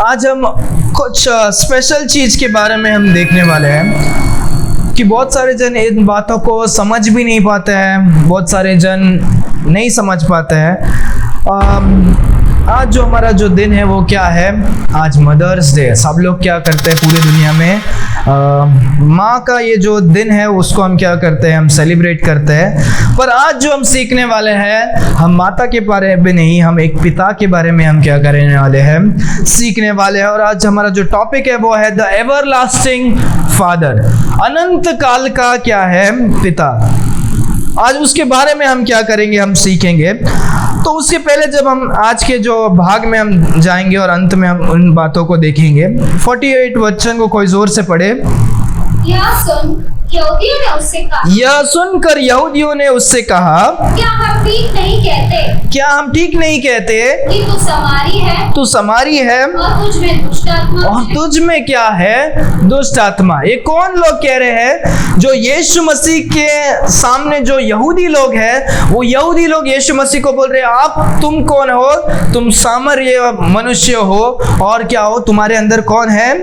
आज हम कुछ स्पेशल चीज़ के बारे में हम देखने वाले हैं कि बहुत सारे जन इन बातों को समझ भी नहीं पाते हैं, बहुत सारे जन नहीं समझ पाते हैं। आज जो हमारा जो दिन है वो क्या है? आज मदर्स डे। सब लोग क्या करते हैं पूरी दुनिया में, माँ का ये जो दिन है उसको हम क्या करते हैं, हम सेलिब्रेट करते हैं। पर आज जो हम सीखने वाले हैं, हम माता के बारे में नहीं, हम एक पिता के बारे में हम क्या करने वाले हैं, सीखने वाले हैं। और आज हमारा जो टॉपिक है वो है द एवरलास्टिंग फादर, अनंत काल का क्या है, पिता। आज उसके बारे में हम क्या करेंगे, हम सीखेंगे। तो उसके पहले जब हम आज के जो भाग में हम जाएंगे और अंत में हम उन बातों को देखेंगे, 48 वचन को कोई जोर से पढ़े। यह सुनकर यहूदियों ने उससे कहा, क्या हम ठीक नहीं कहते? क्या हम ठीक नहीं कहते कि तू समारी है? तू समारी है और तुझ में दुष्ट आत्मा और है? तुझ में क्या है, दुष्ट आत्मा। ये कौन लोग कह रहे हैं? जो यीशु मसीह के सामने जो यहूदी लोग हैं, वो यहूदी लोग यीशु मसीह को बोल रहे हैं, आप तुम कौन हो? तुम सामर्य मनुष्य हो और क्या हो? तुम्हारे अंदर कौन है?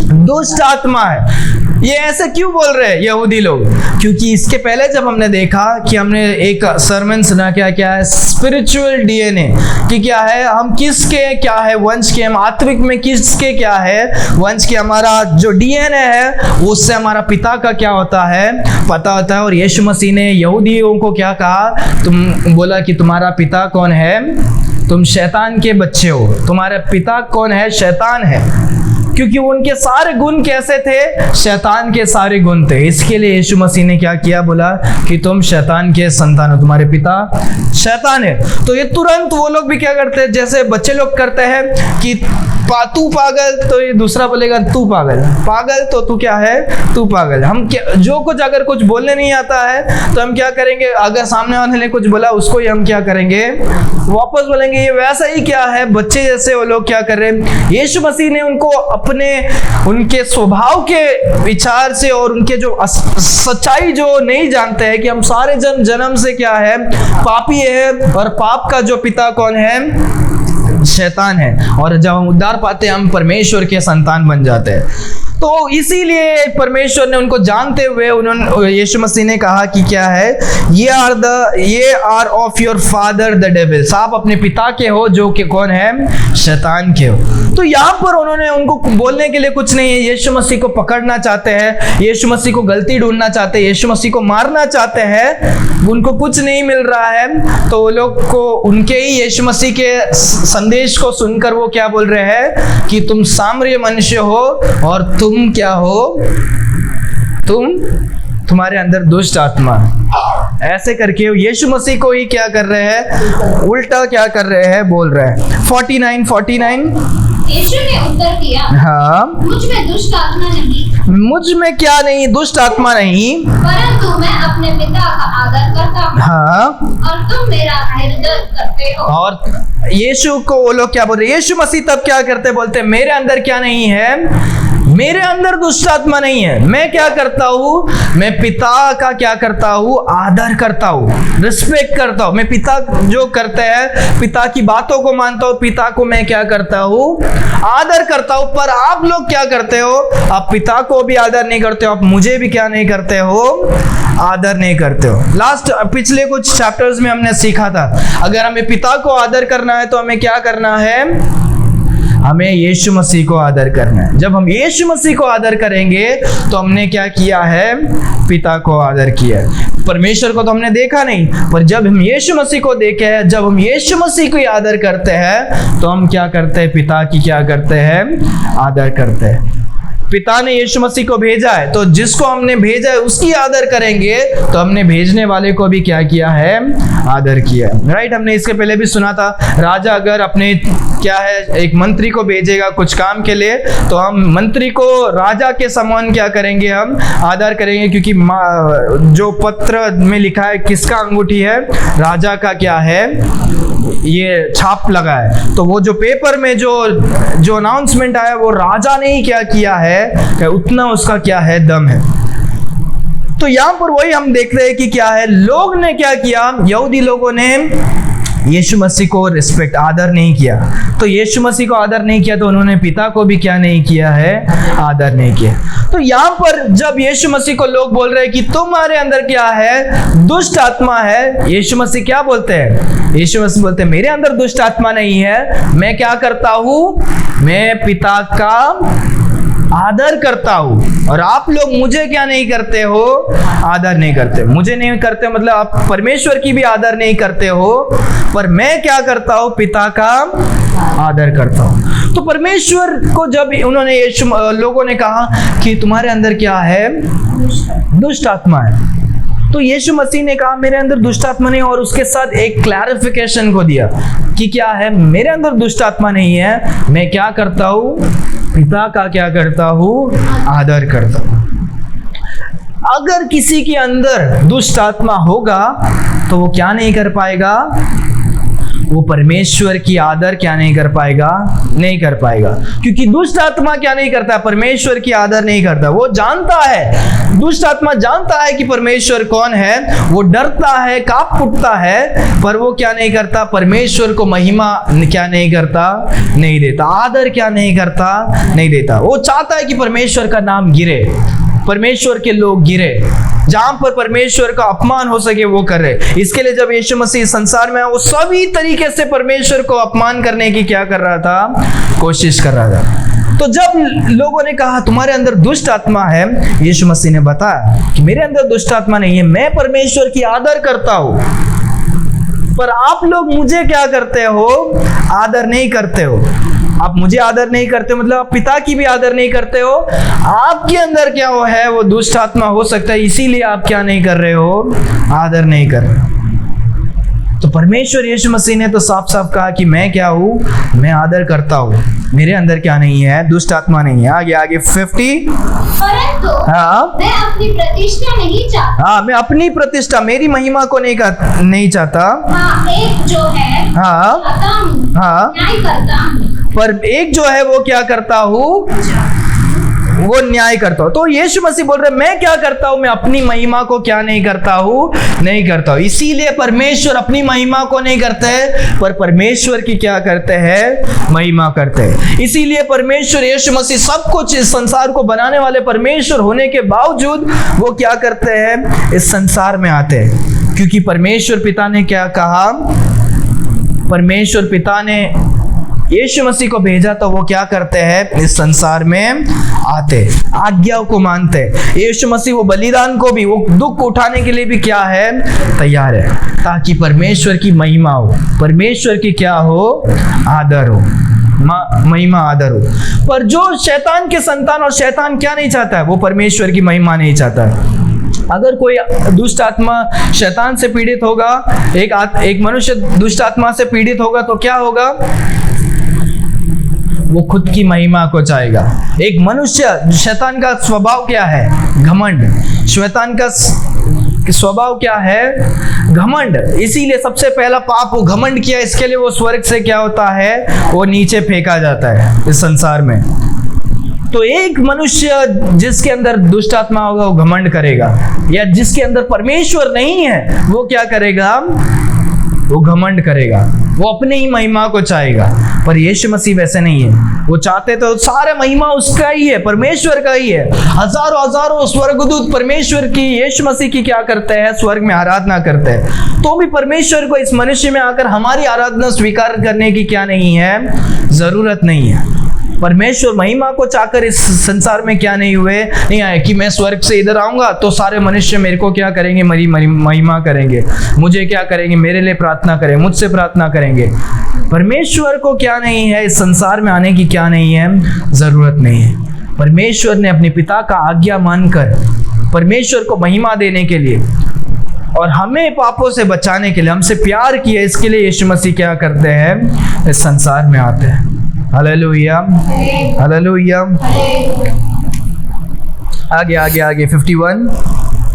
दुष्ट आत्मा है। ये ऐसे क्यों बोल रहे हैं यहूदी लोग? क्योंकि इसके पहले जब हमने देखा कि हमने एक सरमन सुना, क्या है स्पिरिचुअल डीएनए, कि क्या है, हम किसके क्या है वंश के, हम आत्मिक में किसके क्या है वंश के। हमारा जो डीएनए है उससे हमारा पिता का क्या होता है, पता होता है। और यीशु मसीह ने यहूदियों को क्या कहा, तुम बोला कि तुम्हारा पिता कौन है? तुम शैतान के बच्चे हो। तुम्हारा पिता कौन है? शैतान है। क्योंकि उनके सारे गुण कैसे थे? शैतान के सारे गुण थे। इसके लिए यीशु मसीह ने क्या किया, बोला कि तुम शैतान के संतान हो, तुम्हारे पिता शैतान है। तो ये तुरंत वो लोग भी क्या करते हैं, जैसे बच्चे लोग करते हैं कि तू पागल, तो ये दूसरा बोलेगा तू पागल, पागल तो तू क्या है, तू पागल। हम क्या, जो कुछ अगर कुछ बोलने नहीं आता है तो हम क्या करेंगे, अगर सामने वाले ने कुछ बोला उसको ही हम क्या करेंगे, वापस बोलेंगे। ये वैसा ही क्या है, बच्चे जैसे वो लोग क्या कर रहे हैं। यीशु मसीह ने उनको अपने उनके स्वभाव के विचार से और उनके जो सच्चाई जो नहीं जानते हैं कि हम सारे जन्म से क्या है, पापी है, और पाप का जो पिता कौन है, शैतान है। और जब हम उद्धार पाते हैं, हम परमेश्वर के संतान बन जाते हैं। तो इसीलिए परमेश्वर ने उनको जानते हुए उन्होंने यीशु मसीह ने कहा कि क्या है, ye are of your father the devil. आप अपने पिता के हो जो कि कौन है, शैतान के हो। तो यहाँ पर उन्होंने उनको बोलने के लिए कुछ नहीं है। यीशु मसीह को पकड़ना चाहते हैं, यीशु मसीह को गलती ढूंढना चाहते हैं, यीशु मसीह को मारना चाहते हैं। उनको कुछ नहीं मिल रहा है तो वो लोग को उनके ही यीशु मसीह के संदेश को सुनकर वो क्या बोल रहे हैं कि तुम सामर्य मनुष्य हो और तुम क्या हो, तुम्हारे अंदर दुष्ट आत्मा। ऐसे करके यीशु मसीह को ही क्या कर रहे हैं, उल्टा क्या कर रहे हैं, बोल रहे हैं। 49 यीशु ने उत्तर दिया, हाँ, मुझ में दुष्ट आत्मा नहीं, मुझ में क्या नहीं, दुष्ट आत्मा नहीं, परंतु मैं अपने पिता का आदर करता हूँ, हाँ, और तुम मेरा निर्दय करते हो। और यीशु को वो लोग क्या बोल रहे हैं, यीशु मसीह तब क्या करते, बोलते मेरे अंदर क्या नहीं है, मेरे अंदर दुष्ट आत्मा नहीं है। मैं क्या करता हूँ, मैं पिता का क्या करता हूँ, आदर करता हूँ, रिस्पेक्ट करता हूँ। मैं पिता जो करते हैं, पिता की बातों को मानता हूँ, पिता को मैं क्या करता हूँ, आदर करता हूँ। पर आप लोग क्या करते हो, आप पिता को भी आदर नहीं करते हो, आप मुझे भी क्या नहीं करते हो, आदर नहीं करते हो। पिछले कुछ चैप्टर्स में हमने सीखा था, अगर हमें पिता को आदर करना है तो हमें क्या करना है, हमें यीशु मसीह को आदर करना है। जब हम यीशु मसीह को आदर करेंगे तो हमने क्या किया है, पिता को आदर किया है। परमेश्वर को तो हमने देखा नहीं, पर जब हम यीशु मसीह को देखे हैं, जब हम यीशु मसीह को आदर करते हैं तो हम क्या करते हैं, पिता की क्या करते हैं, आदर करते हैं। पिता ने यीशु मसीह को भेजा है तो जिसको हमने भेजा है उसकी आदर करेंगे, तो हमने भेजने वाले को भी क्या किया है, आदर किया है। राइट, हमने इसके पहले भी सुना था, राजा अगर अपने क्या है एक मंत्री को भेजेगा कुछ काम के लिए, तो हम मंत्री को राजा के समान क्या करेंगे, हम आदर करेंगे। क्योंकि जो पत्र में लिखा है किसका अंगूठी है, राजा का क्या है, ये छाप लगा है। तो वो जो पेपर में जो अनाउंसमेंट आया वो राजा ने ही क्या किया है, उतना उसका क्या है, दम है। तो यहाँ पर वही हम देख रहे हैं कि क्या है, लोग ने क्या किया, यहूदी लोगों ने यीशु मसीह को रिस्पेक्ट आदर नहीं किया। तो यीशु मसीह को आदर नहीं किया तो उन्होंने पिता को भी क्या नहीं किया है, आदर नहीं किया। तो यहाँ पर जब यीशु मसीह को लोग बोल रहे हैं कि तुम्हारे अंदर क्या है, दुष्ट आत्मा है, यीशु मसीह क्या बोलते हैं? यीशु मसीह बोलते हैं मेरे अंदर दुष्ट आत्मा नहीं है, मैं क्या करता हूँ, मैं पिता का आदर करता हूँ। और आप लोग मुझे क्या नहीं करते हो, आदर नहीं करते। मुझे नहीं करते मतलब आप परमेश्वर की भी आदर नहीं करते हो, पर मैं क्या करता हूँ, पिता का आदर करता हूँ। तो परमेश्वर को जब उन्होंने यीशु लोगों ने कहा कि तुम्हारे अंदर क्या है, दुष्ट आत्मा है, तो यीशु मसीह ने कहा मेरे अंदर दुष्ट आत्मा नहीं, और उसके साथ एक क्लैरिफिकेशन को दिया कि क्या है, मेरे अंदर दुष्ट आत्मा नहीं है, मैं क्या करता हूँ, पिता का क्या करता हूँ, आदर करता हूँ। अगर किसी के अंदर दुष्ट आत्मा होगा तो वो क्या नहीं कर पाएगा, वो परमेश्वर की आदर क्या नहीं कर पाएगा, नहीं कर पाएगा। क्योंकि दुष्ट आत्मा क्या नहीं करता, परमेश्वर की आदर नहीं करता। वो जानता है, दुष्ट आत्मा जानता है कि परमेश्वर कौन है, वो डरता है, कांप उठता है, पर वो क्या नहीं करता, परमेश्वर को महिमा क्या नहीं करता, नहीं देता, आदर क्या नहीं करता, नहीं देता। वो चाहता है कि परमेश्वर का नाम गिरे, परमेश्वर के लोग गिरे, जहां पर परमेश्वर का अपमान हो सके वो करे। इसके लिए जब यीशु मसीह संसार में आया, वो सभी तरीके से परमेश्वर को अपमान करने की क्या कर रहा था, कोशिश कर रहा था। तो जब लोगों ने कहा तुम्हारे अंदर दुष्ट आत्मा है, यीशु मसीह ने बताया कि मेरे अंदर दुष्ट आत्मा नहीं है, मैं परमेश्वर की आदर करता हूं, पर आप लोग मुझे क्या करते हो, आदर नहीं करते हो। आप मुझे आदर नहीं करते हो मतलब आप पिता की भी आदर नहीं करते हो। आपके अंदर क्या हो है, वो दुष्ट आत्मा हो सकता है, इसीलिए आप क्या नहीं कर रहे हो, आदर नहीं कर रहे। तो परमेश्वर यीशु मसीह ने तो साफ साफ कहा कि मैं क्या हूँ, मैं आदर करता हूँ, मेरे अंदर क्या नहीं है, दुष्ट आत्मा नहीं है। आगे आगे 50। परंतु हाँ, मैं अपनी प्रतिष्ठा नहीं चाहता। हाँ, मैं अपनी प्रतिष्ठा, मेरी महिमा को नहीं चाहता। हाँ, एक जो है हाँ, चाहता हूँ, हाँ, न्याय करता हूँ। पर एक जो है वो क्या करता हूँ, वो न्याय करता हूँ। तो यीशु मसीह बोल रहे मैं क्या करता हूँ, मैं अपनी महिमा को क्या नहीं करता हूँ, नहीं करता हूँ। इसीलिए परमेश्वर अपनी महिमा को नहीं करते हैं, पर परमेश्वर की क्या करते हैं, महिमा करते हैं। इसीलिए परमेश्वर यीशु मसीह सब कुछ इस संसार को बनाने वाले परमेश्वर होने के बावजूद वो क्या करते हैं, इस संसार में आते हैं। क्योंकि परमेश्वर पिता ने क्या कहा, परमेश्वर पिता ने यीशु मसीह को भेजा तो वो क्या करते हैं, इस संसार में आते, आज्ञाओं को मानते। यीशु मसीह वो बलिदान को भी, वो दुख उठाने के लिए भी क्या है, तैयार है, ताकि परमेश्वर की महिमा हो, परमेश्वर की क्या हो, आदर हो, महिमा आदर हो। पर जो शैतान के संतान, और शैतान क्या नहीं चाहता है, वो परमेश्वर की महिमा नहीं चाहता है। अगर कोई दुष्ट आत्मा शैतान से पीड़ित होगा, एक मनुष्य दुष्ट आत्मा से पीड़ित होगा तो क्या होगा, वो खुद की महिमा को चाहेगा। एक मनुष्य, शैतान का स्वभाव क्या है, घमंड। शैतान का स्वभाव क्या है, घमंड। इसीलिए सबसे पहला पाप वो घमंड किया, इसके लिए वो स्वर्ग से क्या होता है, वो नीचे फेंका जाता है इस संसार में। तो एक मनुष्य जिसके अंदर दुष्ट आत्मा होगा वो घमंड करेगा, या जिसके अंदर परमेश्वर नहीं है वो क्या करेगा, वो घमंड करेगा, वो अपनी ही महिमा को चाहेगा। पर यीशु मसीह वैसे नहीं है, वो चाहते तो सारे महिमा उसका ही है, परमेश्वर का ही है। हजारों हजारों स्वर्गदूत परमेश्वर की, यीशु मसीह की क्या करते हैं, स्वर्ग में आराधना करते हैं। तो भी परमेश्वर को इस मनुष्य में आकर हमारी आराधना स्वीकार करने की क्या नहीं है, जरूरत नहीं है। परमेश्वर महिमा को चाहकर इस संसार में क्या नहीं आए कि मैं स्वर्ग से इधर आऊंगा तो सारे मनुष्य मेरे को क्या करेंगे, मेरी महिमा करेंगे, मुझे क्या करेंगे, मेरे लिए प्रार्थना करें, मुझसे प्रार्थना करेंगे। परमेश्वर को क्या नहीं है, इस संसार में आने की क्या नहीं है, जरूरत नहीं है। परमेश्वर ने अपने पिता का आज्ञा मानकर परमेश्वर को महिमा देने के लिए और हमें पापों से बचाने के लिए, हमसे प्यार किया, इसके लिए यीशु मसीह क्या करते हैं, इस संसार में आते हैं। Hallelujah, hallelujah. आगे आगे आगे 51।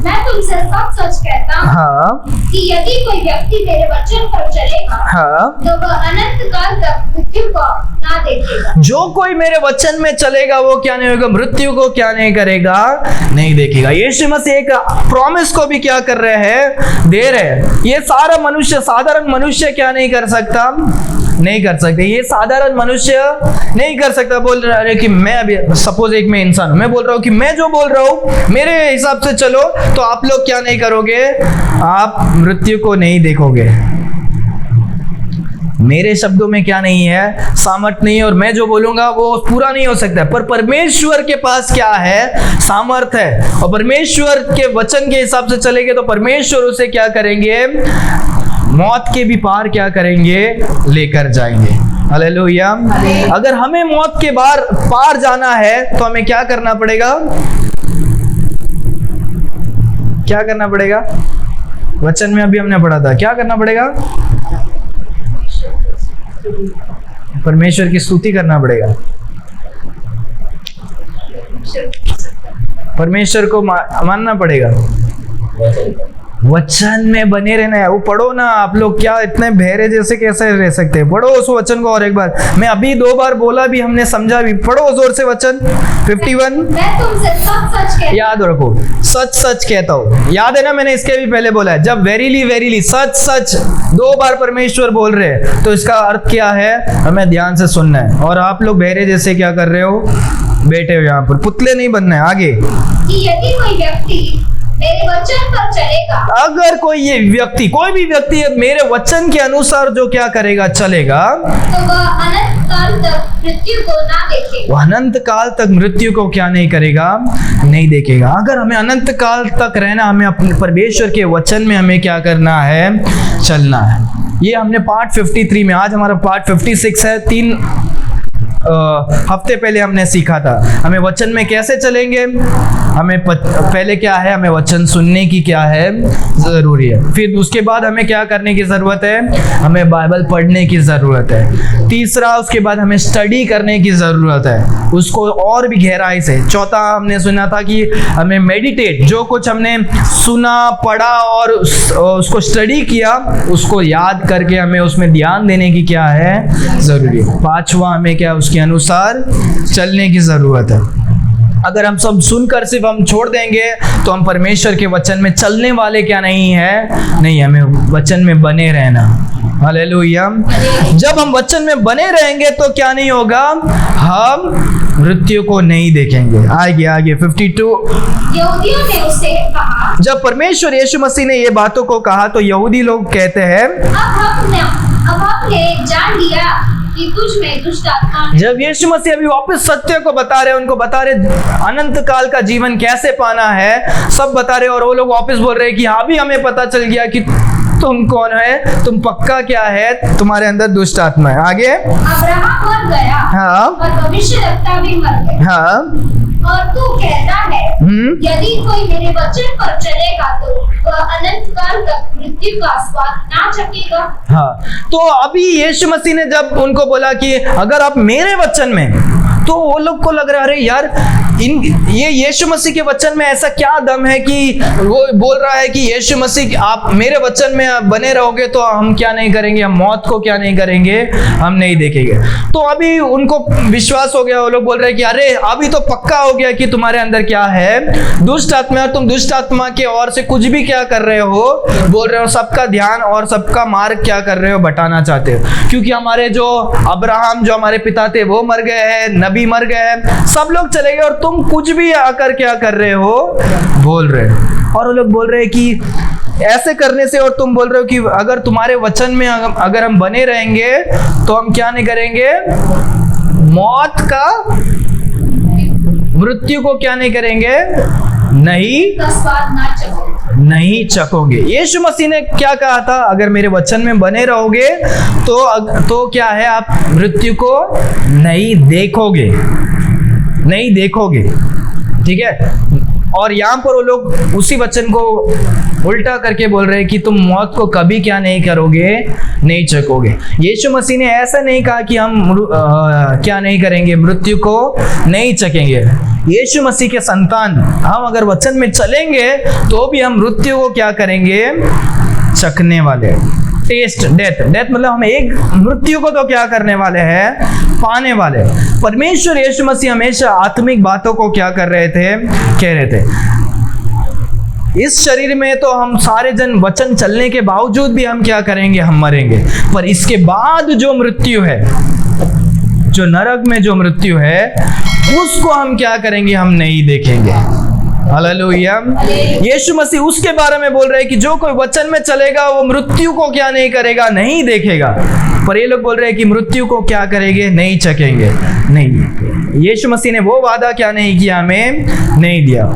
मैं तुमसे सच सच कहता हूँ हाँ कि यदि कोई व्यक्ति मेरे वचन पर चलेगा हाँ, तो वह अनंत काल तक मृत्यु को ना देखेगा। जो कोई मेरे वचन में चलेगा वो क्या नहीं होगा, मृत्यु को क्या नहीं करेगा, नहीं देखेगा। यीशु मसीह एक प्रॉमिस को भी क्या कर रहे हैं, दे रहे हैं। ये सारा मनुष्य, साधारण मनुष्य क्या नहीं कर सकता, नहीं कर सकते। ये साधारण मनुष्य नहीं कर सकता। बोल रहा है कि मैं अभी सपोज एक मैं इंसान हूं, मैं बोल रहा हूं कि मैं जो बोल रहा हूं मेरे हिसाब से चलो, तो आप लोग क्या नहीं करोगे, आप मृत्यु को नहीं देखोगे। मेरे शब्दों में क्या नहीं है, सामर्थ नहीं है, और मैं जो बोलूंगा वो पूरा नहीं हो सकता। पर परमेश्वर के पास क्या है, सामर्थ है। और परमेश्वर के वचन के हिसाब से चलेंगे तो परमेश्वर उसे क्या करेंगे, मौत के भी पार क्या करेंगे, लेकर जाएंगे। हालेलुया। अगर हमें मौत के पार जाना है तो हमें क्या करना पड़ेगा, क्या करना पड़ेगा, वचन में अभी हमने पढ़ा था, क्या करना पड़ेगा, परमेश्वर की स्तुति करना पड़ेगा, परमेश्वर को मानना पड़ेगा, वचन में बने रहना है। वो पढ़ो ना, आप लोग क्या इतने बहरे जैसे कैसे रह सकते हैं, पढ़ो उस वचन को और एक बार। मैं अभी 2 बार बोला भी, हमने समझा भी, पढ़ो जोर से वचन 51। मैं तुमसे सच सच कहता याद रखो, सच सच कहता हूँ, याद है ना, मैंने इसके भी पहले बोला है, जब वेरीली वेरीली सच सच 2 बार परमेश्वर बोल रहे हैं तो इसका अर्थ क्या है, हमें ध्यान से सुनना है। और आप लोग बहरे जैसे क्या कर रहे हो, बैठे हो यहाँ पर, पुतले नहीं बनना है। आगे कि यदि कोई व्यक्ति मेरे वचन पर चलेगा, अगर कोई ये व्यक्ति, कोई भी व्यक्ति मेरे वचन के अनुसार जो क्या करेगा, चलेगा, तो वह अनंत काल तक मृत्यु को ना देखेगा। वो अनंत काल तक मृत्यु को क्या नहीं करेगा, नहीं देखेगा। अगर हमें अनंत काल तक रहना, हमें अपने परमेश्वर के वचन में हमें क्या करना है, चलना है। ये हमने पार्ट 53 में, आज हमारा पार्ट 56 है। 3 हफ्ते पहले हमने सीखा था हमें वचन में कैसे चलेंगे। हमें पहले क्या है, हमें वचन सुनने की क्या है, जरूरी है। फिर उसके बाद हमें क्या करने की जरूरत है, हमें बाइबल पढ़ने की जरूरत है। तीसरा, उसके बाद हमें स्टडी करने की जरूरत है, उसको और भी गहराई से। चौथा, हमने सुना था कि हमें मेडिटेट, जो कुछ हमने सुना, पढ़ा और उसको स्टडी किया, उसको याद करके हमें उसमें ध्यान देने की क्या है, जरूरी है। पांचवा, हमें क्या, उसके अनुसार चलने की जरूरत है। अगर हम सब सुनकर सिर्फ हम छोड़ देंगे तो हम परमेश्वर के वचन में चलने वाले क्या नहीं है, नहीं, हमें वचन में बने रहना। हालेलुया। जब हम वचन में बने रहेंगे तो क्या नहीं होगा, हम मृत्यु को नहीं देखेंगे। आगे 52। यहूदियों ने उससे कहा, जब परमेश्वर यीशु मसीह ने ये बातों को कहा तो यहूदी लोग कहते हैं, अब हमने जान लिया कि तुझ में दुष्ट आत्मा है। जब यीशु मसीह अभी वापस सत्य को बता रहे, उनको बता रहे अनंत काल का जीवन कैसे पाना है, सब बता रहे, और वो लोग वापस बोल रहे हैं कि हाँ भी हमें पता चल गया कि तुम कौन है, तुम पक्का क्या है, तुम्हारे अंदर दुष्ट आत्मा है। आगे, अब्राहम मर गया, हाँ, और भविष्यद्वक्ता भी मर गए, हाँ, और तू कहता है यदि कोई मेरे वचन पर चलेगा तो वह अनंत काल तक मृत्यु का स्वाद ना चखेगा। हाँ, तो अभी यीशु मसीह ने जब उनको बोला कि अगर आप मेरे वचन में, तो वो लोग को लग रहा है अरे यार, ये यीशु मसीह के वचन में ऐसा क्या दम है कि वो बोल रहा है कि यीशु मसीह आप मेरे वचन में बने रहोगे तो हम क्या नहीं करेंगे, हम मौत को क्या नहीं करेंगे, हम नहीं देखेंगे। तो अभी उनको विश्वास हो गया, वो लोग बोल रहे हैं कि अरे अभी तो पक्का हो गया कि तुम्हारे अंदर क्या है, दुष्ट आत्मा, तुम दुष्ट आत्मा के ओर से कुछ भी क्या कर रहे हो, बोल रहे हो, सबका ध्यान और सबका मार्ग क्या कर रहे हो, बटाना चाहते हो। क्योंकि हमारे जो अब्राहम, जो हमारे पिता थे, वो मर गए हैं, नबी मर गए हैं, सब लोग चले गए, और तुम कुछ भी आकर क्या कर रहे हो, बोल रहे हो। और वो लोग बोल रहे हैं कि ऐसे करने से, और तुम बोल रहे हो कि अगर तुम्हारे वचन में अगर हम बने रहेंगे तो हम क्या नहीं करेंगे, मौत का, मृत्यु को क्या नहीं करेंगे, नहीं चखोगे। यीशु मसीह ने क्या कहा था, अगर मेरे वचन में बने रहोगे तो क्या है, आप मृत्यु को नहीं देखोगे, नहीं देखोगे। ठीक है, और यहाँ पर वो लोग उसी वचन को उल्टा करके बोल रहे हैं कि तुम मौत को कभी क्या नहीं करोगे, नहीं चखोगे। यीशु मसीह ने ऐसा नहीं कहा कि हम क्या नहीं करेंगे, मृत्यु को नहीं चखेंगे। यीशु मसीह के संतान हम अगर वचन में चलेंगे तो भी हम मृत्यु को क्या करेंगे, चखने वाले। टेस्ट डेथ, डेथ मतलब हम एक मृत्यु को तो क्या करने वाले हैं, पाने वाले। परमेश्वर यीशु मसीह हमेशा आत्मिक बातों को क्या कर रहे थे, कह रहे थे। इस शरीर में तो हम सारे जन वचन चलने के बावजूद भी हम क्या करेंगे, हम मरेंगे। पर इसके बाद जो मृत्यु है, जो नरक में जो मृत्यु है, उसको हम क्या करेंगे, हम नहीं देखेंगे। हालेलुया। यीशु मसीह उसके बारे में बोल रहे हैं कि जो कोई वचन में चलेगा वो मृत्यु को क्या नहीं करेगा, नहीं देखेगा। पर ये लोग बोल रहे हैं कि मृत्यु को क्या करेंगे, नहीं चखेंगे। नहीं, यीशु मसीह ने वो वादा क्या नहीं किया, हमें नहीं दिया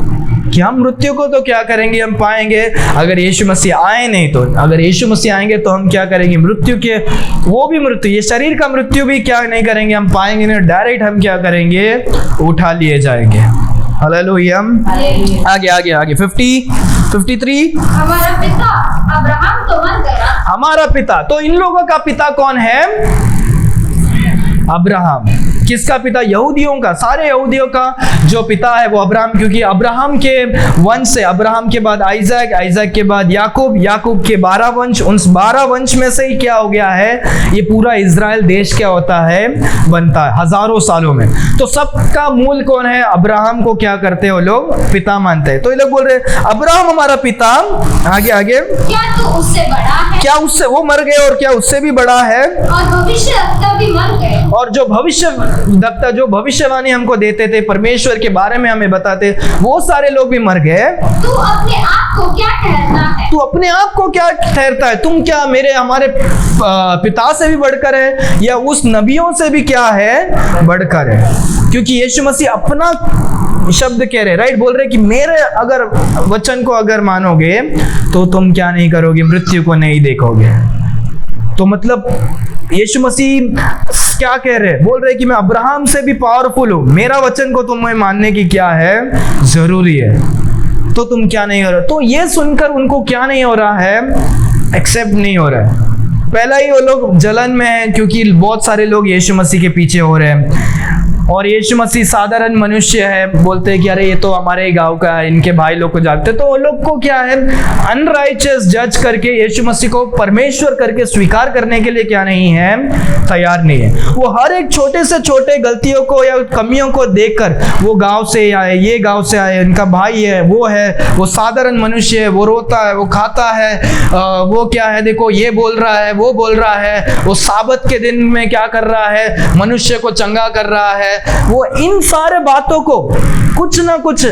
कि हम मृत्यु को तो क्या करेंगे, हम पाएंगे। अगर यीशु मसीह आए नहीं तो, अगर यीशु मसीह आएंगे तो हम क्या करेंगे, मृत्यु के वो भी मृत्यु, ये शरीर का मृत्यु भी क्या नहीं करेंगे, हम पाएंगे नहीं। डायरेक्ट हम क्या करेंगे, उठा लिए जाएंगे। हालेलुया। आगे आगे आगे 53। हमारा पिता अब्राहम तो मर गया। हमारा पिता, तो इन लोगों का पिता कौन है, अब्राहम। किसका पिता, यहूदियों का। सारे यहूदियों का जो पिता है वो अब्राहम, क्योंकि अब्राहम के वंश से, अब्राहम के बाद आइजैक, आइजैक के बाद याकूब, याकूब के 12 वंश, उन 12 वंश में से ही क्या हो गया है, ये पूरा इजराइल देश क्या होता है, बनता है हजारों सालों में। तो सबका मूल कौन है, अब्राहम को क्या करते हैं वो लोग, पिता मानते हैं। तो ये लोग बोल रहे हैं अब्राहम हमारा पिता। आगे आगे, क्या तू उससे बड़ा है, क्या उससे, वो मर गए और क्या उससे भी बड़ा है, और भविष्यवक्ता भी मर गए। और जो भविष्यवक्ता, जो भविष्यवाणी हमको देते थे, परमेश्वर के बारे में हमें बताते, वो सारे लोग भी मर गए। तू अपने आप को क्या ठहरता है, तू अपने आप को क्या ठहरता है, तुम क्या मेरे हमारे पिता से भी बढ़कर है, या उस नबियों से भी क्या है, बढ़कर है। क्योंकि यीशु मसीह अपना शब्द कह रहे, राइट, बोल रहे कि मेरे अगर वचन को अगर मानोगे तो तुम क्या नहीं करोगे, मृत्यु को नहीं देखोगे। तो मतलब यीशु मसीह क्या कह रहे, बोल रहे कि मैं अब्राहम से भी पावरफुल हूं, मेरा वचन को तुम्हें मानने की क्या है, जरूरी है। तो तुम क्या नहीं हो रहा। तो ये सुनकर उनको क्या नहीं हो रहा है, एक्सेप्ट नहीं हो रहा है। पहला ही वो लोग जलन में हैं, क्योंकि बहुत सारे लोग यीशु मसीह के पीछे हो रहे हैं, और यीशु मसीह साधारण मनुष्य है। बोलते हैं कि अरे ये तो हमारे गांव का है, इनके भाई लोग को जानते। तो वो लोग को क्या है, अनराइचियस जज करके यीशु मसीह को परमेश्वर करके स्वीकार करने के लिए क्या नहीं है, तैयार नहीं है। वो हर एक छोटे से छोटे गलतियों को या कमियों को देखकर, वो गांव से आए, ये गांव से आए, इनका भाई है, वो साधारण मनुष्य है, वो रोता है, वो खाता है, वो क्या है, देखो ये बोल रहा है, वो बोल रहा है, वो साबत के दिन में क्या कर रहा है, मनुष्य को चंगा कर रहा है। वो इन सारे बातों को कुछ ना कुछ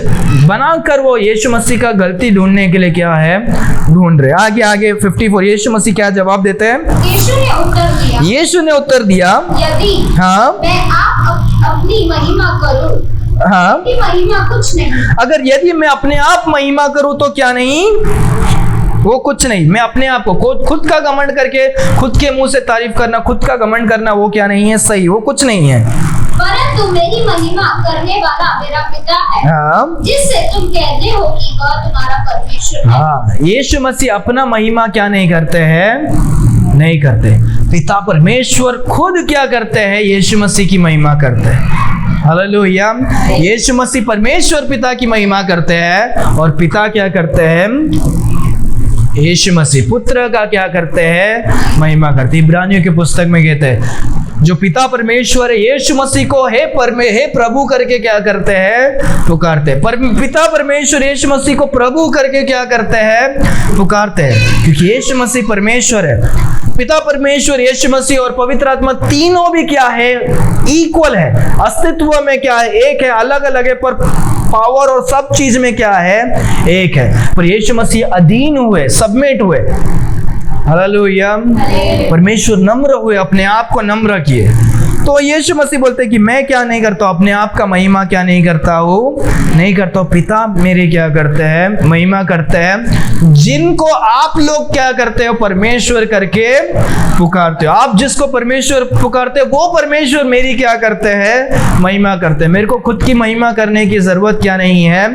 बनाकर वो यीशु मसीह का गलती ढूंढने के लिए क्या है, ढूंढ रहे। आगे आगे 54, यीशु मसीह क्या जवाब देते हैं, यीशु ने उत्तर दिया, यदि हाँ, मैं अपनी महिमा करूं, हाँ, महिमा कुछ नहीं। अगर यदि मैं अपने आप महिमा करूं तो क्या नहीं, वो कुछ नहीं। मैं अपने आप को खुद का घमंड करके, खुद के मुंह से तारीफ करना, खुद का घमंड करना, वो क्या नहीं है, सही, वो कुछ नहीं है। परंतु मेरी महिमा करने वाला मेरा पिता है, हाँ, जिससे तुम कहते हो कि वह तुम्हारा परमेश्वर है। हाँ, यीशु मसीह अपना महिमा क्या नहीं करते हैं, नहीं करते। पिता परमेश्वर खुद क्या करते हैं, यीशु मसीह की महिमा करते हैं। हालेलुया। यीशु मसीह परमेश्वर पिता की महिमा करते हैं, और पिता क्या करते हैं, यीशु मसीह पुत्र का क्या करते हैं, महिमा करते। इब्रानियों की पुस्तक में कहते हैं जो पिता परमेश्वर है, यीशु मसीह को हे प्रभु करके क्या करते हैं, पुकारते हैं। पिता परमेश्वर यीशु मसीह को प्रभु करके क्या करते हैं, पुकारते हैं, क्योंकि यीशु मसीह परमेश्वर है। पिता परमेश्वर, यीशु मसीह और पवित्र आत्मा तीनों भी क्या है, इक्वल है, अस्तित्व में क्या है, एक है, अलग अलग है, पर पावर और सब चीज में क्या है, एक है। पर यीशु मसीह अधीन हुए, सबमिट हुए। हालेलुया। परमेश्वर नम्र हुए, अपने आप को नम्र किए। तो यीशु मसीह बोलते हैं कि मैं क्या नहीं करता हूँ, अपने आप का महिमा क्या नहीं करता हूँ, नहीं करता हूँ, पिता मेरे क्या करते हैं, महिमा करते हैं, जिनको आप लोग क्या करते हो, परमेश्वर करके पुकारते हो। आप जिसको परमेश्वर पुकारते हो वो परमेश्वर मेरी क्या करते हैं, महिमा करते हैं। मेरे को खुद की महिमा करने की जरूरत क्या नहीं है,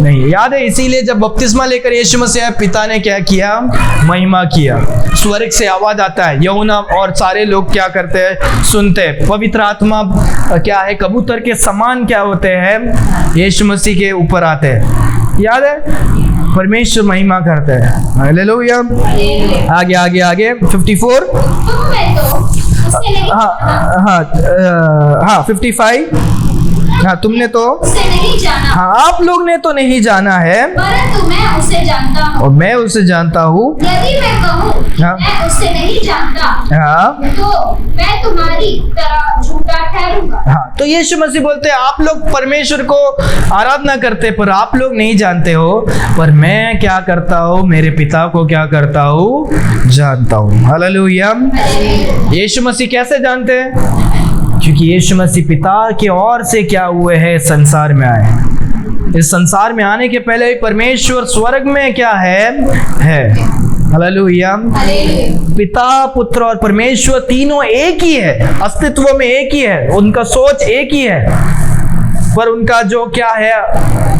नहीं। याद है, इसीलिए जब बपतिस्मा लेकर यीशु मसीह पिता ने क्या किया, महिमा किया। स्वर्ग से आवाज आता है, यूहन्ना और सारे लोग क्या करते हैं, सुनते हैं। पवित्र आत्मा क्या है, कबूतर के समान क्या होते हैं, यीशु मसीह के ऊपर आते हैं। याद है, परमेश्वर महिमा करते हैं। हालेलुया। आगे आगे आगे 54। हाँ 55। हाँ, तुमने तो उसे नहीं जाना, हाँ, आप लोग ने तो नहीं जाना है, परंतु मैं उसे जानता हूँ। और मैं उसे जानता हूँ। यदि मैं कहूँ हाँ। मैं उसे नहीं जानता, हाँ तो मैं तुम्हारी तरह झूठा ठहरूंगा। हाँ, तो यीशु मसीह बोलते हैं आप लोग परमेश्वर को आराधना करते पर आप लोग नहीं जानते हो, पर मैं क्या करता हूँ, मेरे पिता को क्या करता हूँ, जानता हूँ। हालेलुया। यीशु मसीह कैसे जानते हैं? क्योंकि यीशु मसीह पिता की ओर से क्या हुए हैं, संसार में आए। इस संसार में आने के पहले ही परमेश्वर स्वर्ग में क्या है। हालेलुया। पिता, पुत्र और परमेश्वर तीनों एक ही है, अस्तित्व में एक ही है, उनका सोच एक ही है, पर उनका जो क्या है,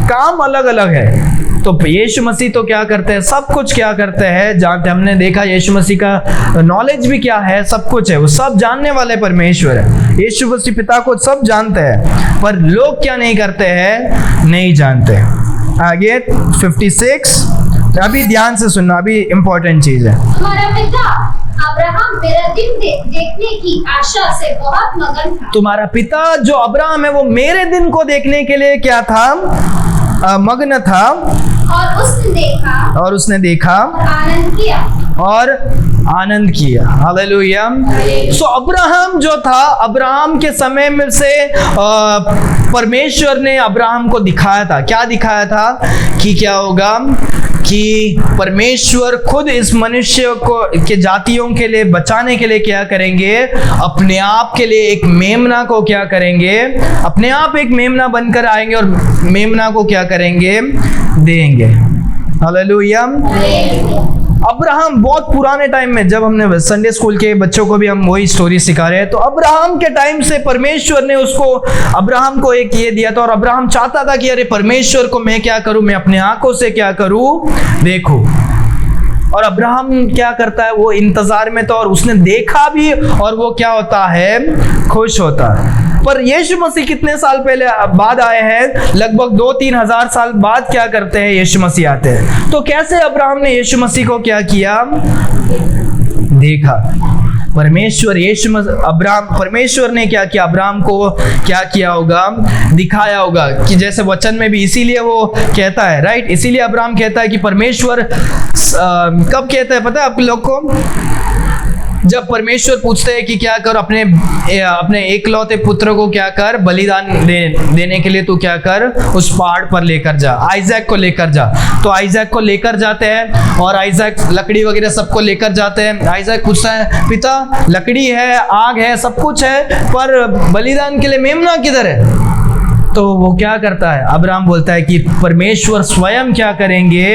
काम अलग अलग है। तो यीशु मसीह तो क्या करते हैं, सब कुछ क्या करते हैं, जानते। हमने देखा यीशु मसीह का नॉलेज भी क्या है, सब कुछ है, वो सब जानने वाले परमेश्वर है। यीशु मसीह पिता को सब जानते हैं, पर लोग क्या नहीं करते हैं, नहीं जानते। आगे 56। अभी ध्यान से सुनना, अभी इंपॉर्टेंट चीज है। तुम्हारा पिता अब्राहम मेरा दिन देखने की आशा से बहुत मगन था। तुम्हारा पिता जो अब्राहम है वो मेरे दिन को देखने के लिए क्या था, मग्न था। और उसने देखा और आनंद किया। हालेलुया। सो अब्राहम जो था, अब्राहम के समय में से परमेश्वर ने अब्राहम को दिखाया था। क्या दिखाया था कि क्या होगा, कि परमेश्वर खुद इस मनुष्य को के जातियों के लिए बचाने के लिए क्या करेंगे, अपने आप के लिए एक मेमना को क्या करेंगे, अपने आप एक मेमना बनकर आएंगे और मेमना को क्या करेंगे, देंगे। हालेलुया। अब्राहम बहुत पुराने टाइम में, जब हमने संडे स्कूल के बच्चों को भी हम वही स्टोरी सिखा रहे हैं, तो अब्राहम के टाइम से परमेश्वर ने अब्राहम को एक ये दिया था, और अब्राहम चाहता था कि अरे परमेश्वर को मैं क्या करूं, मैं अपने आंखों से क्या करूं, देखूं। और अब्राहम क्या करता है, वो इंतजार में था और उसने देखा भी, और वो क्या होता है, खुश होता है। पर यीशु मसीह कितने साल पहले बाद आए हैं, लगभग 2-3 हजार साल बाद क्या करते हैं, यीशु मसीह आते हैं। तो कैसे अब्राहम ने यीशु मसीह को क्या किया, देखा। परमेश्वर ने क्या किया, अब्राहम को क्या किया होगा, दिखाया होगा। कि जैसे वचन में भी इसीलिए वो कहता है, राइट, इसीलिए अब्राहम कहता है कि परमेश्वर कब कहता है पता है आप लोग को, जब परमेश्वर पूछते हैं कि क्या कर, अपने एकलौते पुत्र को क्या कर, बलिदान देने के लिए तू क्या कर, उस पहाड़ पर लेकर जा, आइजैक को लेकर जा। तो आइजैक को लेकर जाते हैं, और आइजैक लकड़ी वगैरह सबको लेकर जाते हैं। आइजैक पूछता है, पिता लकड़ी है, आग है, सब कुछ है, पर बलिदान के लिए मेमना किधर है? तो वो क्या करता है, अब्राहम बोलता है कि परमेश्वर स्वयं क्या करेंगे,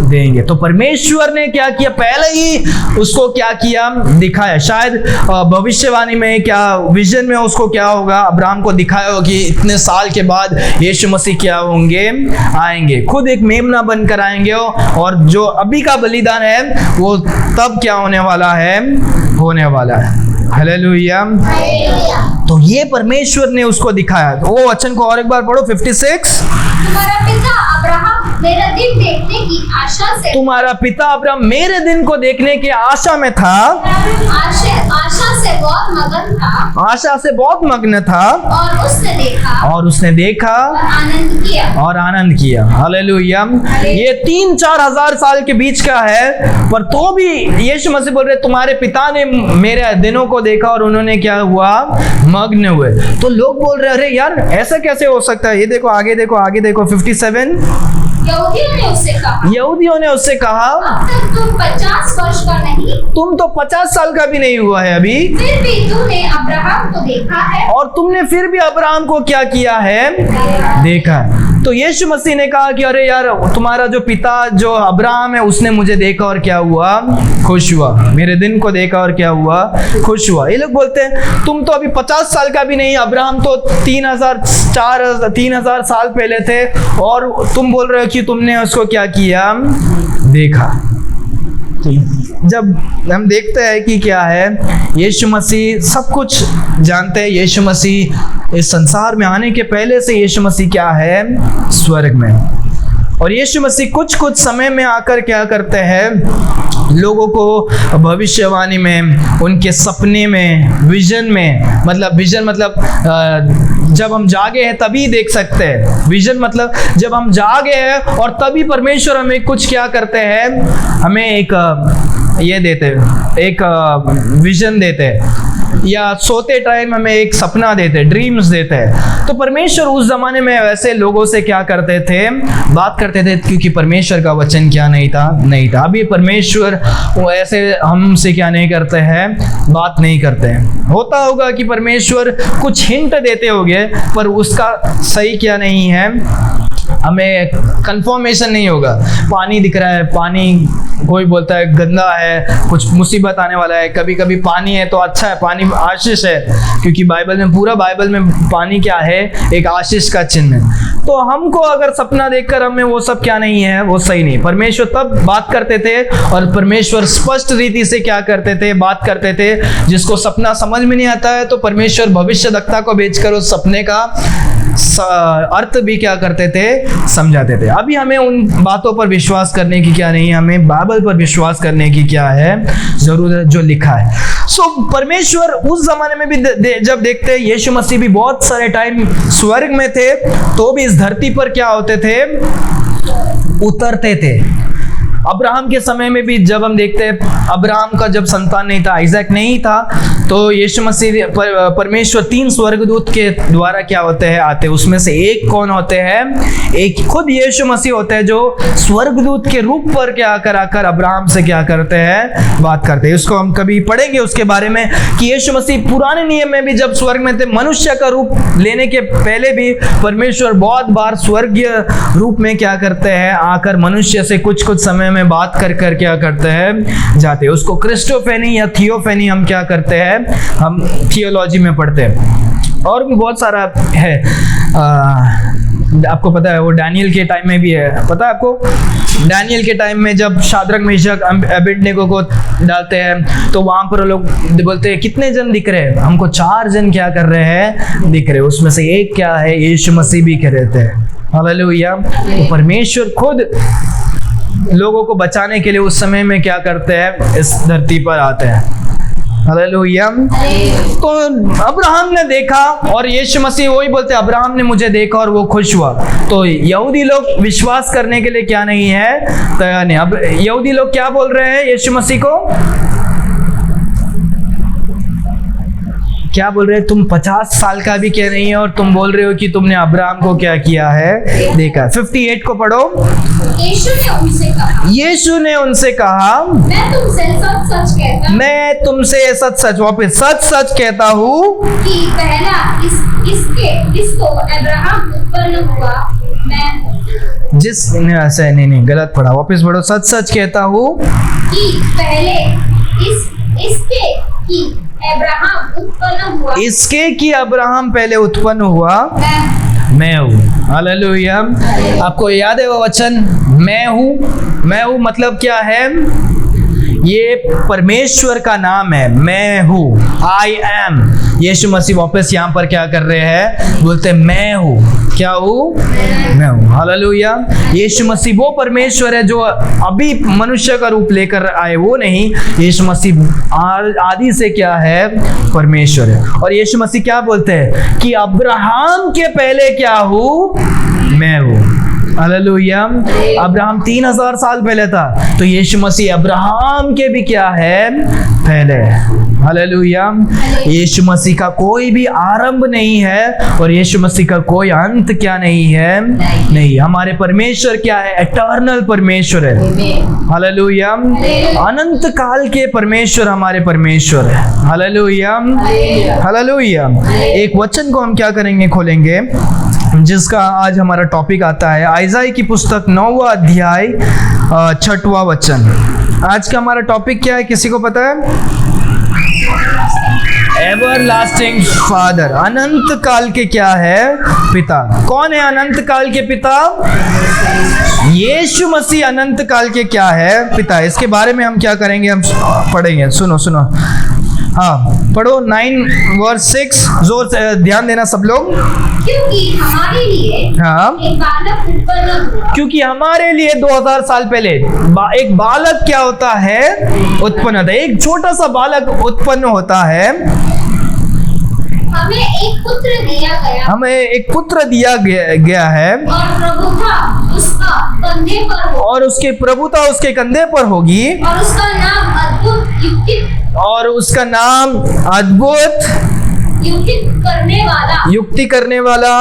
देंगे। तो परमेश्वर ने क्या किया, पहले ही उसको क्या किया, दिखाया। शायद भविष्यवाणी में, क्या विजन में उसको क्या होगा, अब्राहम को दिखाया होगा कि इतने साल के बाद यीशु मसीह क्या होंगे, आएंगे, खुद एक मेमना बनकर आएंगे, और जो अभी का बलिदान है वो तब क्या होने वाला है, होने वाला है। हालेलुया। तो ये परमेश्वर ने उसको दिखाया। वो वचन को और एक बार पढ़ो, 56। तुम्हारा पिता अब्राहम मेरा दिन देखने की आशा से, तुम्हारा पिता अब्राहम मेरे दिन को देखने की आशा में था, आशा से बहुत मगन था, आशा से बहुत मग्न था, और उसने देखा और आनंद किया। हालेलुया। ये 3-4 हजार साल के बीच का है, पर तो भी यीशु मसीह बोल रहे तुम्हारे पिता ने मेरे दिनों को देखा और उन्होंने क्या हुआ, मग्न हुए। तो लोग बोल रहे अरे यार ऐसा कैसे हो सकता है। ये देखो आगे देखो, आगे देखो 57। यहूदियों ने उससे कहा, अब तक तुम 50 वर्ष का नहीं अभी, तुम तो 50 साल का भी नहीं हुआ है अभी, फिर भी तूने अब्राहम को देखा है। और तुमने फिर भी अब्राहम को क्या किया है? देखा है। तो यीशु मसीह ने कहा कि अरे यार, तुम्हारा जो पिता जो अब्राहम है उसने मुझे देखा और क्या हुआ? खुश हुआ। मेरे दिन को देखा और क्या हुआ? खुश हुआ। ये लोग बोलते हैं तुम तो अभी 50 साल का भी नहीं, अब्राहम तो 3000 साल पहले थे, और तुम बोल रहे हो कि तुमने उसको क्या किया? देखा। जब हम देखते हैं कि क्या है, यीशु मसीह सब कुछ जानते हैं। यीशु मसीह इस संसार में आने के पहले से यीशु मसीह क्या है? स्वर्ग में। और यीशु मसीह कुछ कुछ समय में आकर क्या करते हैं? लोगों को भविष्यवाणी में, उनके सपने में, विजन में, मतलब विजन मतलब जब हम जागे हैं तभी देख सकते हैं। विजन मतलब जब हम जागे हैं और तभी परमेश्वर हमें कुछ क्या करते हैं? हमें एक ये देते हैं, एक विजन देते हैं, या सोते टाइम हमें एक सपना देते, ड्रीम्स देते हैं। तो परमेश्वर उस जमाने में वैसे लोगों से क्या करते थे? बात करते थे, क्योंकि परमेश्वर का वचन क्या नहीं था। अभी परमेश्वर वो ऐसे हमसे क्या नहीं करते हैं? बात नहीं करते हैं। होता होगा कि परमेश्वर कुछ हिंट देते होंगे, पर उसका सही क्या नहीं है, हमें कंफर्मेशन नहीं होगा। पानी दिख रहा है, पानी कोई बोलता है गंदा है, कुछ मुसीबत आने वाला है। कभी कभी पानी है तो अच्छा है, पानी आशीष है, क्योंकि बाइबल में, पूरा बाइबल में पानी क्या है? एक आशीष का चिन्ह है। तो हमको अगर सपना देखकर हमें वो सब क्या नहीं है? वो सही नहीं। परमेश्वर तब बात करते थे, और परमेश्वर स्पष्ट रीति से क्या करते थे? बात करते थे। जिसको सपना समझ में नहीं आता है तो परमेश्वर भविष्यद्वक्ता को भेजकर उस सपने का अर्थ भी क्या करते थे? समझाते थे। अभी हमें उन बातों पर विश्वास करने की क्या नहीं है, हमें बाइबल पर विश्वास करने की क्या है? जरूरत, जो लिखा है। परमेश्वर उस जमाने में भी जब देखते हैं, यीशु मसीह भी बहुत सारे टाइम स्वर्ग में थे, तो भी इस धरती पर क्या होते थे? उतरते थे। अब्राहम के समय में भी जब हम देखते हैं, अब्राहम का जब संतान नहीं था, आइजैक नहीं था, तो यीशु मसीह परमेश्वर 3 स्वर्गदूत के द्वारा क्या होते हैं? आते। उसमें से एक कौन होते हैं? एक खुद यीशु मसीह होते हैं, जो स्वर्गदूत के रूप पर क्या आकर अब्राहम से क्या करते हैं? बात करते हैं। उसको हम कभी पढ़ेंगे उसके बारे में, कि यीशु मसीह पुराने नियम में भी जब स्वर्ग में थे, मनुष्य का रूप लेने के पहले भी परमेश्वर बहुत बार स्वर्गीय रूप में क्या करते हैं? आकर मनुष्य से कुछ कुछ समय में बात कर क्या करते हैं? जाते हैं। उसको क्रिस्टोफेनी या थियोफेनी हम क्या करते हैं? हम थियोलॉजी में पढ़ते हैं। और भी बहुत सारा है। आपको पता है वो डैनियल के टाइम में भी है। पता है आपको? डैनियल के टाइम में जब शाद्रक, मेशक, अबेदnego को डालते हैं, तो वहां पर लोग बोलते हैं कितने जन दिख रहे हैं? हमको 4 जन क्या कर रहे हैं? दिख रहे हैं। उसमें से एक क्या है? यीशु मसीह भी कह रहे थे। हालेलुया। परमेश्वर खुद लोगों को बचाने के लिए उस समय में क्या करते हैं? इस धरती पर आते हैं। हालेलुया। तो अब्राहम ने देखा, और यीशु मसीह वही बोलते हैं, अब्राहम ने मुझे देखा और वो खुश हुआ। तो यहूदी लोग विश्वास करने के लिए क्या नहीं है? तैयार नहीं। अब यहूदी लोग क्या बोल रहे हैं यीशु मसीह को? क्या बोल रहे हैं? तुम 50 साल का भी क्या नहीं है, और तुम बोल रहे हो कि तुमने अब्राहम को क्या किया है? देखा। 58 को पढ़ो। यीशु ने उनसे कहा, मैं तुमसे सच सच, वापस सच सच कहता हूँ कि पहला इसको अब्राहम उत्पन्न हुआ, मैं जिस नहीं गलत पढ़ा, वापस पढ़ो। सच सच कहता हूँ कि पहले इसके कि अब्राहम उत्पन्न हुआ, इसके कि अब्राहम पहले उत्पन्न हुआ, मैं हूँ। हालेलुया। आपको याद है वो वचन, मैं हूँ? मैं हूँ मतलब क्या है? ये परमेश्वर का नाम है, मैं हूँ, आई एम। यीशु मसीह वापस यहाँ पर क्या कर रहे हैं? बोलते हैं मैं हूँ। क्या हूँ? मैं हूँ। हालेलुया। यीशु मसीह वो परमेश्वर है जो अभी मनुष्य का रूप लेकर आए, वो नहीं। यीशु मसीह आदि से क्या है? परमेश्वर है। और यीशु मसीह क्या बोलते हैं? कि अब्राहम के पहले क्या हूँ? मैं हूँ। हालेलुया। अब्राहम 3000 साल पहले था, तो यीशु मसीह अब्राहम के भी क्या है? पहले है। हालेलुया। यीशु मसीह का कोई भी आरंभ नहीं है और यीशु मसीह का कोई अंत क्या नहीं है, नहीं। हमारे परमेश्वर क्या है? एटर्नल परमेश्वर है। हालेलुया। अनंत काल के परमेश्वर हमारे परमेश्वर है। Hallelujah, hallelujah. एक वचन को हम क्या करेंगे, खोलेंगे, जिसका आज हमारा टॉपिक आता है आइजाई की पुस्तक 9वां अध्याय 6वां वचन। आज का हमारा टॉपिक क्या है, किसी को पता है? एवरलास्टिंग फादर, अनंत काल के क्या है? पिता। कौन है अनंत काल के पिता? यीशु मसीह अनंत काल के क्या है? पिता। इसके बारे में हम क्या करेंगे, हम पढ़ेंगे। सुनो सुनो, हाँ पढ़ो 9:6, जोर से ध्यान देना सब लोग। क्योंकि हमारे लिए हाँ, एक बालक उत्पन्न हुआ। क्योंकि हमारे लिए 2000 साल पहले एक बालक क्या होता है? उत्पन्न होता है। एक छोटा सा बालक उत्पन्न होता है। हमें एक पुत्र दिया गया, हमें एक पुत्र दिया गया है और प्रभुता उसका कंधे पर हो, और उसके प्रभुता उसके कंधे पर होगी, और उसका नाम अद्भुत युक्ति करने वाला,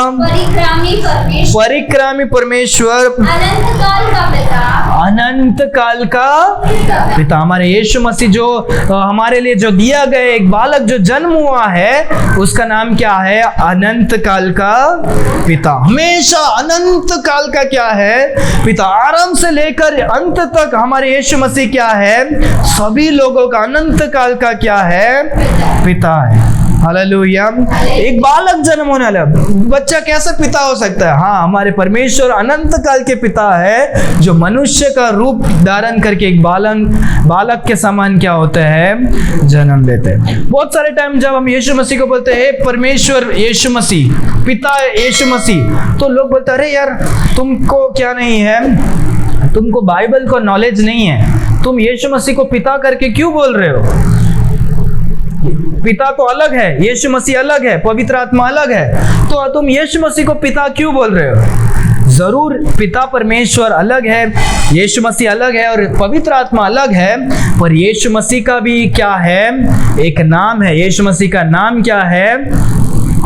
परिक्रामी परमेश्वर, अनंत काल का पिता। हमारे यीशु मसीह जो हमारे लिए जो दिया गया एक बालक जो जन्म हुआ है, उसका नाम क्या है? अनंत काल का पिता। हमेशा अनंत काल का क्या है? पिता। आरंभ से लेकर अंत तक हमारे यीशु मसीह क्या है? सभी लोगों का अनंत काल का क्या है? पिता है। हालेलुया। एक बालक जन्म होने वाला, बच्चा कैसे पिता हो सकता है? हाँ, हमारे परमेश्वर अनंत काल के पिता है, जो मनुष्य का रूप धारण करके एक बालक के समान क्या होते हैं? जन्म लेते हैं। बहुत सारे टाइम जब हम यीशु मसीह को बोलते हैं परमेश्वर यीशु मसीह, पिता यीशु मसीह, तो लोग बोलते हैं अरे यार तुमको क्या नहीं है, तुमको बाइबल को नॉलेज नहीं है, तुम यीशु मसीह को पिता करके क्यों बोल रहे हो? पिता तो अलग है, यीशु मसीह अलग है, पवित्र आत्मा अलग है, तो तुम यीशु मसीह को पिता क्यों बोल रहे हो? जरूर पिता परमेश्वर अलग है, यीशु मसीह अलग है और पवित्र आत्मा अलग है, पर यीशु मसीह का भी क्या है? एक नाम है। यीशु मसीह का नाम क्या है?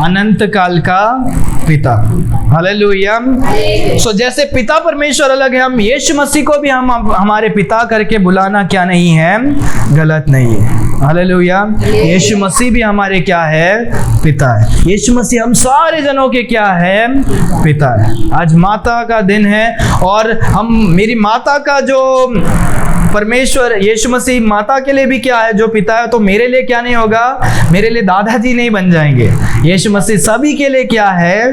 अनंत काल का पिता। हालेलुया। सो जैसे पिता परमेश्वर अलग है, हम यीशु मसीह को भी हम हमारे पिता करके बुलाना क्या नहीं है? गलत नहीं है। हालेलुया। यीशु मसीह भी हमारे क्या है? पिता है। यीशु मसीह हम सारे जनों के क्या है? पिता है। आज माता का दिन है और हम मेरी माता का जो परमेश्वर यीशु मसीह माता के लिए भी क्या है? जो पिता है, तो मेरे लिए क्या नहीं होगा? मेरे लिए दादाजी नहीं बन जाएंगे। यीशु मसीह सभी के लिए क्या है?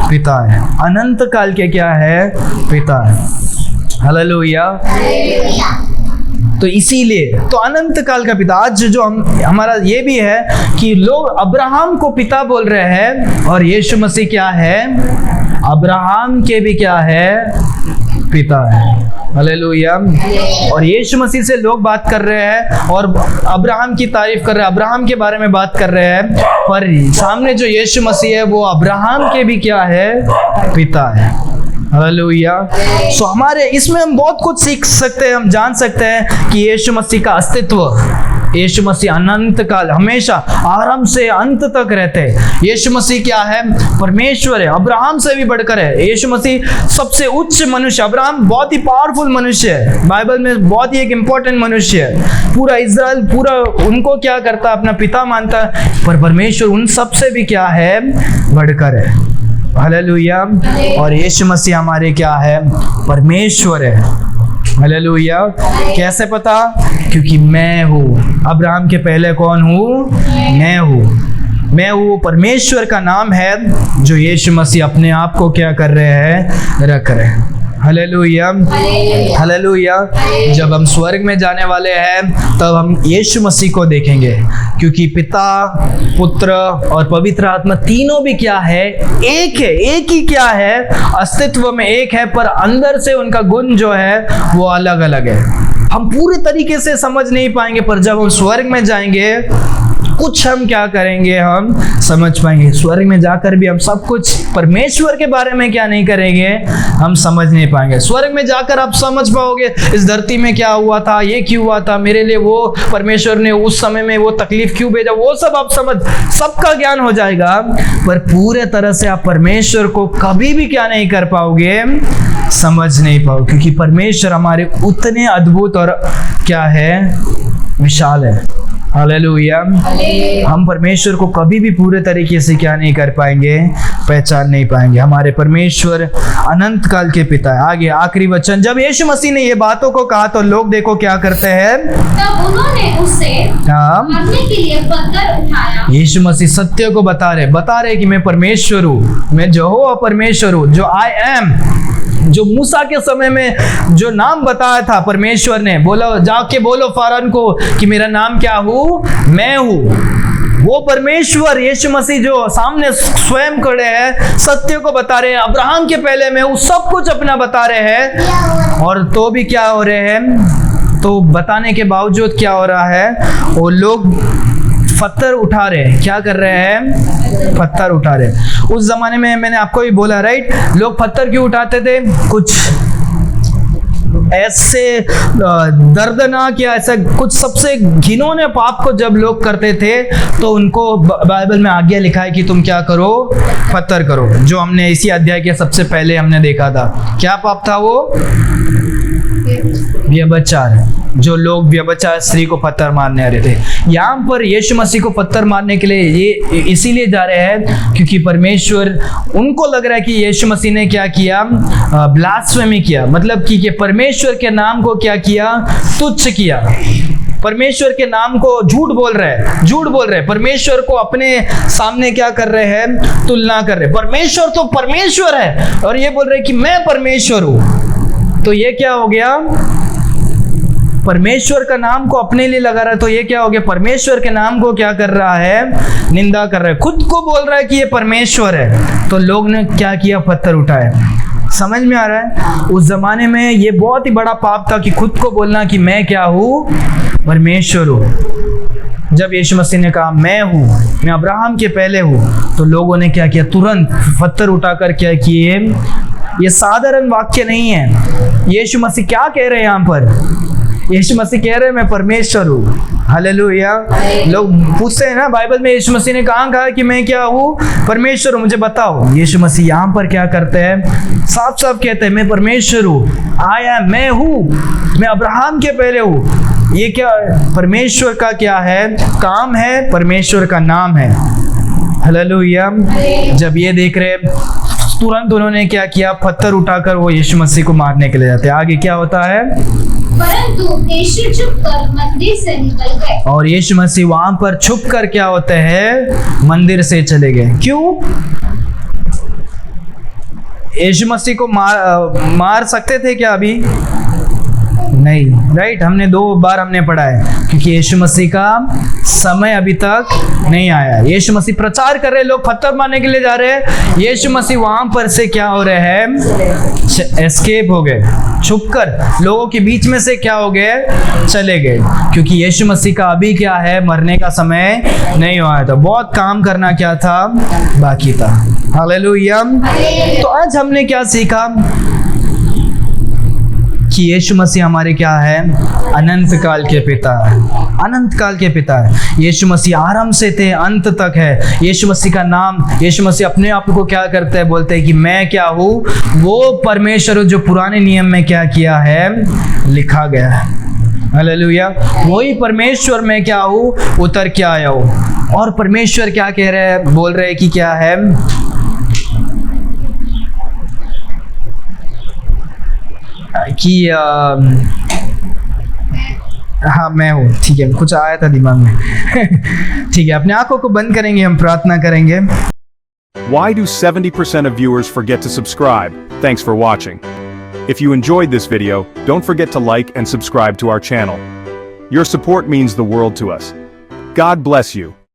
पिता है। अनंत काल के क्या है? पिता है। हालेलुया। तो इसीलिए तो अनंत काल का पिता। आज जो हमारा ये भी है कि लोग अब्राहम को पिता बोल रहे हैं और यीशु मसीह क्या है? अब्राहम के भी क्या है? पिता है। हालेलुया। और यीशु मसीह से लोग बात कर रहे हैं और अब्राहम की तारीफ कर रहे हैं, अब्राहम के बारे में बात कर रहे हैं, पर सामने जो यीशु मसीह है वो अब्राहम के भी क्या है? पिता है। हालेलुया। सो हमारे इसमें हम बहुत कुछ सीख सकते हैं, हम जान सकते हैं कि यीशु मसीह का अस्तित्व, यीशु मसीह अनंत काल हमेशा आरंभ से अंत तक रहते हैं। यीशु मसीह क्या है? परमेश्वर है, अब्राहम से भी बढ़कर है। यीशु मसीह सबसे उच्च मनुष्य, अब्राहम बहुत ही पावरफुल मनुष्य है, बाइबल में बहुत ही एक इंपॉर्टेंट मनुष्य है। पूरा इज़राइल पूरा उनको क्या करता? अपना पिता मानता, पर परमेश्वर उन सब से भी क्या है? बढ़कर है। हालेलुया। और यीशु मसीह हमारे क्या है? परमेश्वर है। हालेलुया। कैसे पता? क्योंकि मैं हूँ। अब्राहम के पहले कौन हूँ? मैं हूँ। मैं वो परमेश्वर का नाम है जो यीशु मसीह अपने आप को क्या कर रहे हैं? रख रहे हैं। हालेलुया। हालेलुया। जब हम स्वर्ग में जाने वाले हैं तब हम यीशु मसीह को देखेंगे, क्योंकि पिता, पुत्र और पवित्र आत्मा तीनों भी क्या है? एक है। एक ही क्या है? अस्तित्व में एक है, पर अंदर से उनका गुण जो है वो अलग अलग है। हम पूरे तरीके से समझ नहीं पाएंगे, पर जब हम स्वर्ग में जाएंगे कुछ हम क्या करेंगे, हम समझ पाएंगे। स्वर्ग में जाकर भी हम सब कुछ परमेश्वर के बारे में क्या नहीं करेंगे, हम समझ नहीं पाएंगे। स्वर्ग में जाकर आप समझ पाओगे इस धरती में क्या हुआ था, ये क्यों हुआ था, मेरे लिए वो परमेश्वर ने उस समय में वो तकलीफ क्यों भेजा, वो सब आप समझ, सबका ज्ञान हो जाएगा। पर पूरे तरह से आप परमेश्वर को कभी भी क्या नहीं कर पाओगे, समझ नहीं पाओ, क्योंकि परमेश्वर हमारे उतने अद्भुत और क्या है, विशाल है। हालेलुया। हम परमेश्वर को कभी भी पूरे तरीके से क्या नहीं कर पाएंगे, पहचान नहीं पाएंगे। हमारे परमेश्वर अनंत काल के पिता है। आगे आखिरी वचन, जब यीशु मसीह ने ये बातों को कहा तो लोग देखो क्या करते हैं, तब उन्होंने उससे मारने के लिए पत्थर उठाया। यीशु मसीह सत्य को बता रहे कि मैं परमेश्वर हूँ, मैं यहोवा परमेश्वर हूँ, जो आई एम, जो मूसा के समय में जो नाम बताया था परमेश्वर ने, बोलो जाके बोलो फरौन को कि मेरा नाम क्या हूँ, मैं हूँ। वो परमेश्वर यीशु मसीह जो सामने स्वयं खड़े हैं, सत्य को बता रहे हैं, अब्राहम के पहले में वो सब कुछ अपना बता रहे हैं। और तो भी क्या हो रहे हैं, तो बताने के बावजूद क्या हो रहा है, वो लोग पत्थर उठा रहे हैं। क्या कर रहे हैं, पत्थर उठा रहे हैं। उस जमाने में मैंने आपको भी बोला, राइट, लोग पत्थर क्यों उठाते थे, कुछ ऐसे दर्दनाक या ऐसा कुछ सबसे घिनौने पाप को जब लोग करते थे तो उनको बाइबल में आज्ञा लिखा है कि तुम क्या करो, पत्थर करो। जो हमने इसी अध्याय के सबसे पहले हमने देखा था, क्या पाप था वो, व्यभिचार। जो लोग व्यभिचार स्त्री को पत्थर मारने आ रहे थे, यहाँ पर यीशु मसीह को पत्थर मारने के लिए ये इसीलिए जा रहे हैं क्योंकि परमेश्वर, उनको लग रहा है कि यीशु मसीह ने क्या किया, ब्लास्फेमी किया, मतलब कि परमेश्वर के नाम को क्या किया, तुच्छ किया। परमेश्वर के नाम को झूठ बोल रहे हैं, परमेश्वर को अपने सामने क्या कर रहे हैं, तुलना कर रहे हैं। परमेश्वर तो परमेश्वर है और ये बोल रहे हैं कि मैं परमेश्वर हूं। तो ये क्या हो गया, परमेश्वर का नाम को अपने लिए लगा रहा है, तो ये क्या हो गया, परमेश्वर के नाम को क्या कर रहा है, निंदा कर रहा है, खुद को बोल रहा है कि ये परमेश्वर है। तो लोग ने क्या किया, पत्थर उठाए। समझ में आ रहा है, उस जमाने में ये बहुत ही बड़ा पाप था कि खुद को बोलना कि मैं क्या हूँ, परमेश्वर हूँ। जब यीशु मसीह ने कहा मैं हूँ, मैं अब्राहम के पहले हूँ, तो लोगों ने क्या किया, तुरंत पत्थर उठाकर क्या किए। ये साधारण वाक्य नहीं है। यीशु मसीह क्या कह रहे हैं यहाँ पर, यीशु मसीह कह रहे हैं मैं परमेश्वर हूँ। हालेलुया। लोग पूछते हैं ना बाइबल में यीशु मसीह ने कहा कि मैं क्या हूँ, परमेश्वर हूँ, मुझे बताओ। यीशु मसीह यहाँ पर क्या करते हैं, साफ साफ कहते हैं मैं परमेश्वर हूँ, आया मैं हूँ, मैं अब्राहम के पहले हूँ। ये क्या परमेश्वर का क्या है, काम है, परमेश्वर का नाम है। हालेलुया। जब ये देख रहे तुरंत उन्होंने क्या किया, पत्थर उठाकर वो यीशु मसीह को मारने के लिए जाते हैं। आगे क्या होता है, परंतु यीशु छुपकर मंदिर से निकल गए। और यीशु मसीह वहां पर छुपकर क्या होते हैं, मंदिर से चले गए। क्यों, यीशु मसीह को मार सकते थे क्या अभी, नहीं, राइट। हमने 2 बार हमने पढ़ा है क्योंकि यीशु मसीह का समय अभी तक नहीं आया। यीशु मसीह प्रचार कर रहे, लोग पत्थर मारने के लिए जा रहे हैं, यीशु मसीह वहां पर से क्या हो रहे हैं, एस्केप हो गए, छुपकर लोगों के बीच में से क्या हो गए, चले गए। क्योंकि यीशु मसीह का अभी क्या है, मरने का समय नहीं हुआ था, बहुत काम करना क्या था, बाकी था। हालेलुया। तो आज हमने क्या सीखा कि यीशु मसीह हमारे क्या है, अनंत काल के पिता है, अनंत काल के पिता है। यीशु मसीह आरंभ से थे अंत तक है। यीशु मसीह का नाम, यीशु मसीह अपने आप को क्या करते हैं, बोलते हैं कि मैं क्या हूँ, वो परमेश्वर जो पुराने नियम में क्या किया है, लिखा गया है। हालेलुया। वही परमेश्वर में क्या हूँ, उतर के आया हूँ। और परमेश्वर क्या कह रहे हैं, बोल रहे हैं कि क्या है, कि हाँ मैं हूँ। ठीक है, कुछ आया था दिमाग में। ठीक है, अपने आंखों को बंद करेंगे, हम प्रार्थना करेंगे। Why do 70% of viewers forget to subscribe? Thanks for watching. If you enjoyed this video, don't forget to like and subscribe to our channel. Your support means the world to us. God bless you.